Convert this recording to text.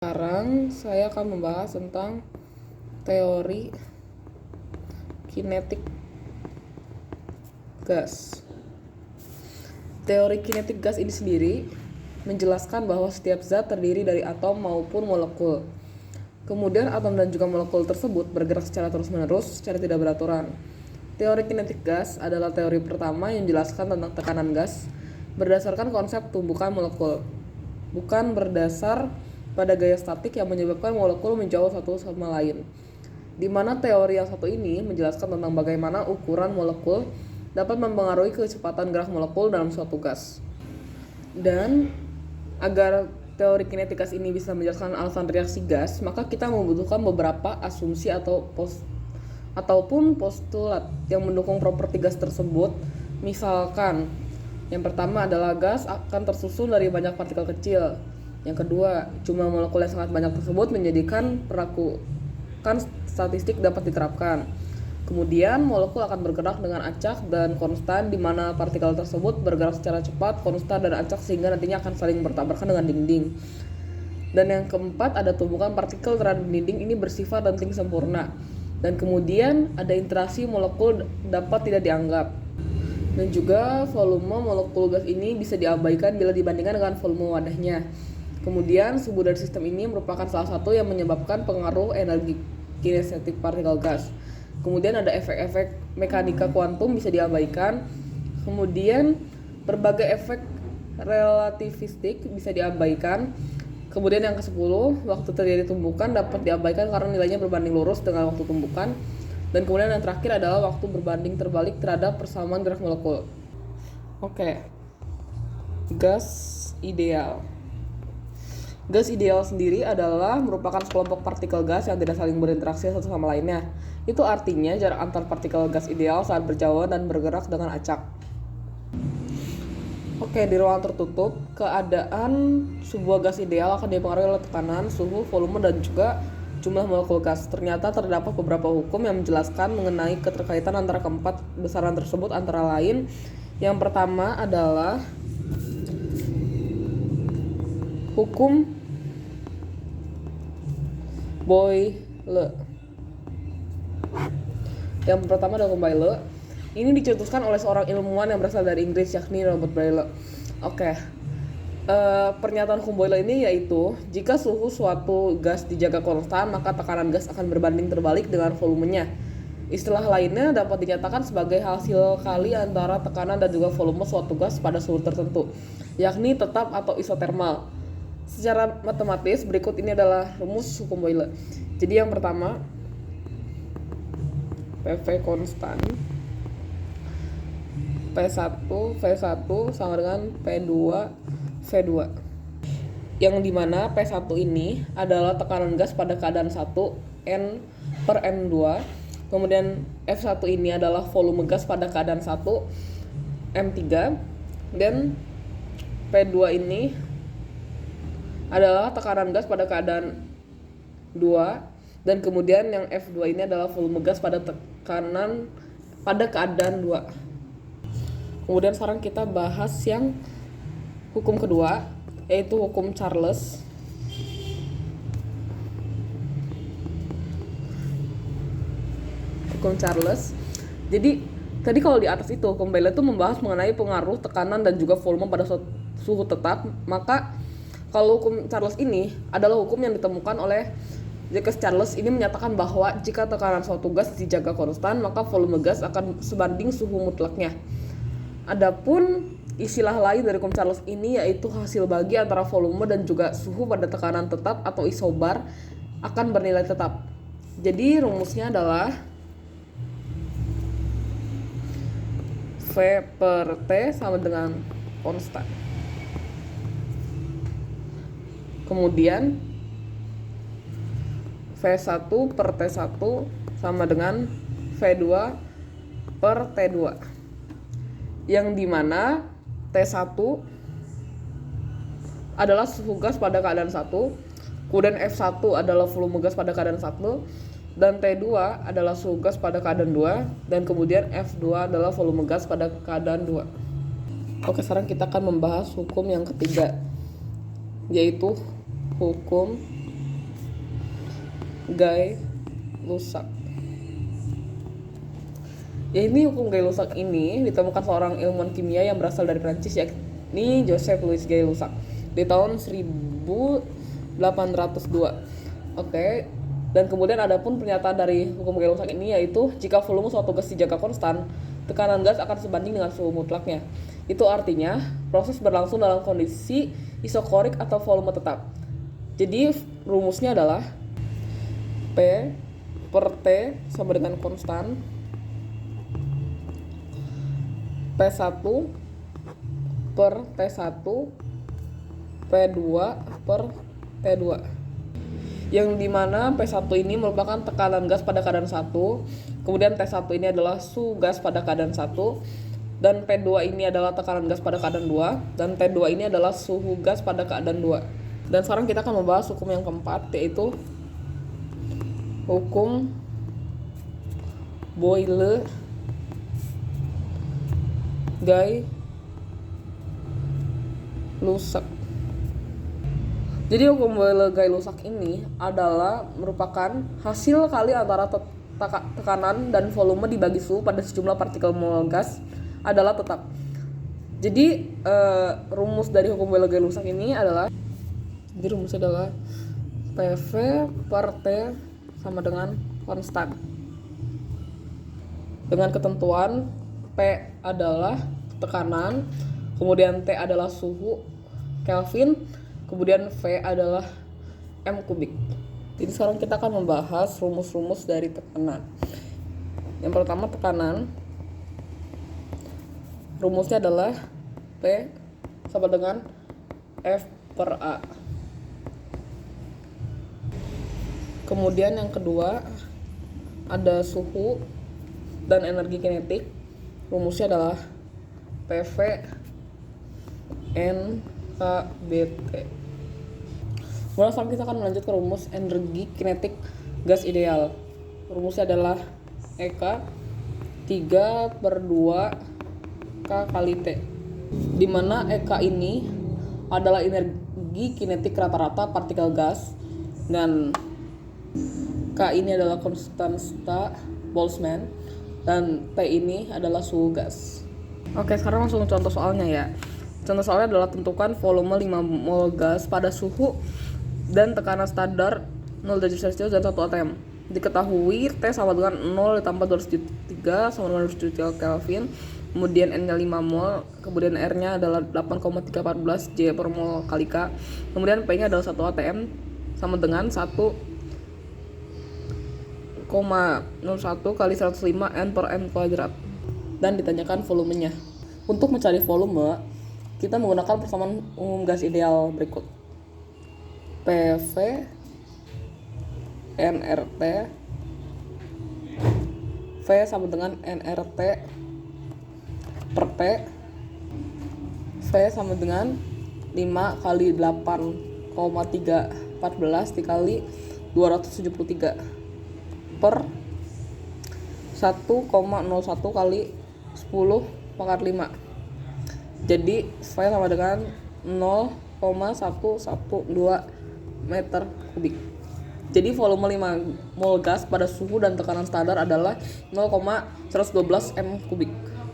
Sekarang saya akan membahas tentang teori kinetik gas. Teori kinetik gas ini sendiri menjelaskan bahwa setiap zat terdiri dari atom maupun molekul. Kemudian atom dan juga molekul tersebut bergerak secara terus-menerus secara tidak beraturan. Teori kinetik gas adalah teori pertama yang menjelaskan tentang tekanan gas berdasarkan konsep tumbukan molekul, bukan berdasar pada gaya statik yang menyebabkan molekul menjauh satu sama lain. Di mana teori yang satu ini menjelaskan tentang bagaimana ukuran molekul dapat mempengaruhi kecepatan gerak molekul dalam suatu gas. Dan agar teori kinetik gas ini bisa menjelaskan alasan reaksi gas, maka kita membutuhkan beberapa asumsi ataupun postulat yang mendukung properti gas tersebut. Misalkan, yang pertama adalah gas akan tersusun dari banyak partikel kecil. Yang kedua, jumlah molekul yang sangat banyak tersebut menjadikan perakuan statistik dapat diterapkan. Kemudian, molekul akan bergerak dengan acak dan konstan, di mana partikel tersebut bergerak secara cepat, konstan, dan acak sehingga nantinya akan saling bertabrakan dengan dinding. Dan yang keempat, ada tumbukan partikel terhadap dinding ini bersifat denting sempurna. Dan kemudian, ada interaksi molekul dapat tidak dianggap. Dan juga volume molekul gas ini bisa diabaikan bila dibandingkan dengan volume wadahnya. Kemudian, suhu dari sistem ini merupakan salah satu yang menyebabkan pengaruh energi kinestetik partikel gas. Kemudian ada efek-efek mekanika kuantum bisa diabaikan. Kemudian, berbagai efek relativistik bisa diabaikan. Kemudian yang ke-10, waktu terjadi tumbukan dapat diabaikan karena nilainya berbanding lurus dengan waktu tumbukan. Dan kemudian yang terakhir adalah waktu berbanding terbalik terhadap persamaan gerak molekul. Oke. Gas ideal. Gas ideal sendiri adalah merupakan sekelompok partikel gas yang tidak saling berinteraksi satu sama lainnya. Itu artinya jarak antar partikel gas ideal saat berjauhan dan bergerak dengan acak. Oke, di ruang tertutup, keadaan sebuah gas ideal akan dipengaruhi oleh tekanan, suhu, volume, dan juga jumlah molekul gas. Ternyata terdapat beberapa hukum yang menjelaskan mengenai keterkaitan antara keempat besaran tersebut, antara lain yang pertama adalah hukum Boyle. Yang pertama adalah hukum Boyle. Ini dicetuskan oleh seorang ilmuwan yang berasal dari Inggris, yakni Robert Boyle. Oke. Pernyataan hukum Boyle ini yaitu jika suhu suatu gas dijaga konstan, maka tekanan gas akan berbanding terbalik dengan volumenya. Istilah lainnya dapat dinyatakan sebagai hasil kali antara tekanan dan juga volume suatu gas pada suhu tertentu, yakni tetap atau isotermal. Secara matematis, berikut ini adalah rumus hukum Boyle. Jadi yang pertama, PV konstan, P1 V1 sama dengan P2 V2. Yang dimana P1 ini adalah tekanan gas pada keadaan 1 N per N2. Kemudian F1 ini adalah volume gas pada keadaan 1 M3. Dan P2 ini adalah tekanan gas pada keadaan 2, dan kemudian yang F2 ini adalah volume gas pada tekanan pada keadaan 2. Kemudian sekarang kita bahas yang hukum kedua, yaitu hukum Charles. Hukum Charles. Jadi tadi kalau di atas itu hukum Boyle itu membahas mengenai pengaruh tekanan dan juga volume pada suhu tetap, maka kalau hukum Charles ini adalah hukum yang ditemukan oleh Jacques Charles. Ini menyatakan bahwa jika tekanan suatu gas dijaga konstan, maka volume gas akan sebanding suhu mutlaknya. Adapun istilah lain dari hukum Charles ini yaitu hasil bagi antara volume dan juga suhu pada tekanan tetap atau isobar akan bernilai tetap. Jadi rumusnya adalah V per T sama dengan konstan. Kemudian V1 per T1 sama dengan V2 per T2. Yang dimana T1 adalah suhu gas pada keadaan 1, kemudian F1 adalah volume gas pada keadaan 1, dan T2 adalah suhu gas pada keadaan 2, dan kemudian F2 adalah volume gas pada keadaan 2. Oke, sekarang kita akan membahas hukum yang ketiga, yaitu hukum Gay-Lussac. Ya, ini hukum Gay-Lussac ini ditemukan seorang ilmuwan kimia yang berasal dari Prancis, yakni Joseph Louis Gay-Lussac di tahun 1802. Oke. Dan kemudian ada pun pernyataan dari hukum Gay-Lussac ini, yaitu jika volume suatu gas dijaga konstan, tekanan gas akan sebanding dengan suhu mutlaknya. Itu artinya proses berlangsung dalam kondisi isokorik atau volume tetap. Jadi rumusnya adalah P per T sama dengan konstan P1 per T1 P2 per T2, yang dimana P1 ini merupakan tekanan gas pada keadaan 1, kemudian T1 ini adalah suhu gas pada keadaan 1, dan P2 ini adalah tekanan gas pada keadaan 2, dan T2 ini adalah suhu gas pada keadaan 2. Dan sekarang kita akan membahas hukum yang keempat, yaitu hukum Boyle-Gay-Lussac. Jadi hukum Boyle-Gay-Lussac ini adalah merupakan hasil kali antara tekanan dan volume dibagi suhu pada sejumlah partikel mol gas adalah tetap. Jadi rumus dari hukum Boyle-Gay-Lussac ini adalah, jadi rumusnya adalah PV per T sama dengan konstan, dengan ketentuan P adalah tekanan, kemudian T adalah suhu Kelvin, kemudian V adalah M kubik. Jadi sekarang kita akan membahas rumus-rumus dari tekanan. Yang pertama, tekanan rumusnya adalah P sama dengan F per A. Kemudian yang kedua ada suhu dan energi kinetik, rumusnya adalah PV NKBT. Kemudian sekarang kita akan melanjut ke rumus energi kinetik gas ideal. Rumusnya adalah EK 3/2 K kali T, di mana EK ini adalah energi kinetik rata-rata partikel gas, dan K ini adalah konstanta Boltzmann, dan T ini adalah suhu gas. Oke, sekarang langsung contoh soalnya ya. Contoh soalnya adalah tentukan volume 5 mol gas pada suhu dan tekanan standar 0 derajat Celcius dan 1 atm. Diketahui T sama dengan 0 ditambah 203 sama dengan 200 Kelvin, kemudian N-nya 5 mol, kemudian R-nya adalah 8,314 J per mol kali K, kemudian P-nya adalah 1 atm sama dengan 1,01 kali 105 N per M kuadrat, dan ditanyakan volumenya. Untuk mencari volume, kita menggunakan persamaan umum gas ideal berikut. PV nRT V sama dengan nRT per T, V sama dengan 5 kali 8,314 dikali 273 per 1,01 kali 10 pangkat 5. Jadi V sama dengan 0,112 meter kubik. Jadi volume 5 mol gas pada suhu dan tekanan standar adalah 0,112 m kubik.